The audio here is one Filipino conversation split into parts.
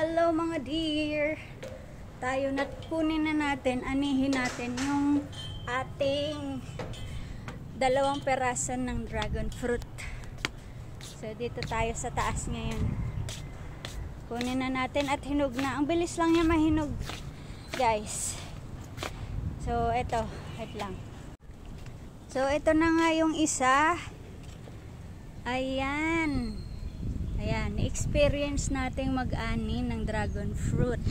Hello mga dear. Tayo na kunin na natin, anihin natin yung ating 2 peraso ng dragon fruit. So dito tayo sa taas ngayon. Kunin na natin at hinog na. Ang bilis lang niya mahinog, guys. So eto, wait lang. So ito na nga yung isa. Ayan. Ayan, experience nating mag-ani ng dragon fruit.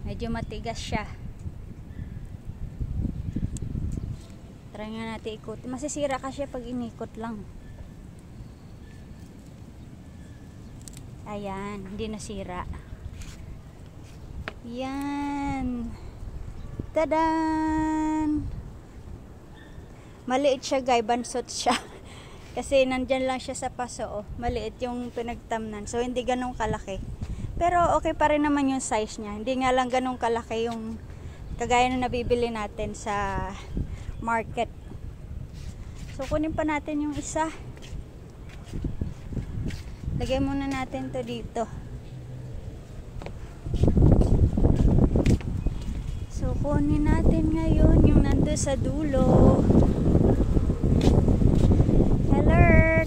Medyo matigas siya. Try nga natin ikot. Masisira kasi pag inikot lang. Ayan, hindi nasira. Yan. Tadan! Maliit siya, guys, bansot siya. Kasi nandyan lang siya sa paso, oh. Maliit yung pinagtamnan. So hindi ganun kalaki. Pero okay pa rin naman yung size niya. Hindi nga lang ganun kalaki yung kagaya na nabibili natin sa market. So kunin pa natin yung isa. Lagay muna natin to dito. So kunin natin ngayon yung nando sa dulo.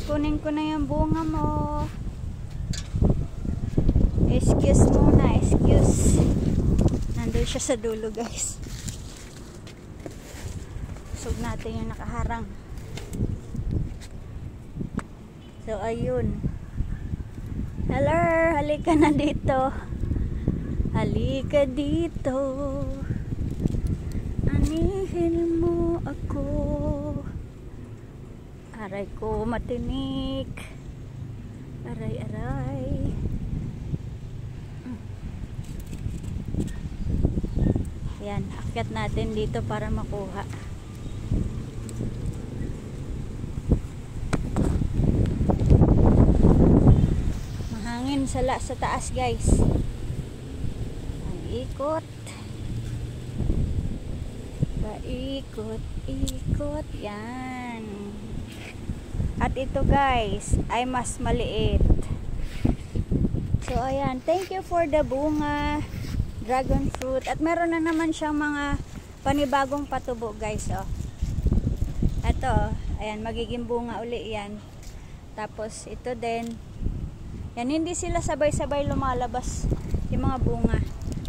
Kunin ko na yung bunga mo. Excuse muna, excuse. Nandun siya sa dulo, guys. Sug natin yung nakaharang. So ayun. Hello, halika na dito. Halika dito. Anihin mo ako. Aray ko matinik. Aray, aray. Yan, akyat natin dito para makuha. Mahangin sa taas, guys. Ang ikot. Paikot, ikot. Yan. At ito, guys, ay mas maliit. So ayan, thank you for the bunga dragon fruit. At meron na naman siyang mga panibagong patubo, guys, oh. Ito, ayan, magiging bunga uli yan. Tapos ito din. Yan, hindi sila sabay-sabay lumalabas yung mga bunga.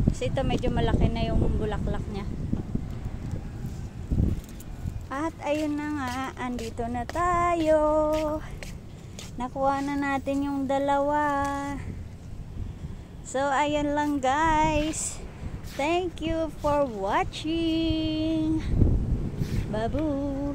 Kasi ito medyo malaki na yung bulaklak niya. At ayun na nga, andito na tayo. Nakuha na natin yung 2. So ayun lang, guys. Thank you for watching. Babu.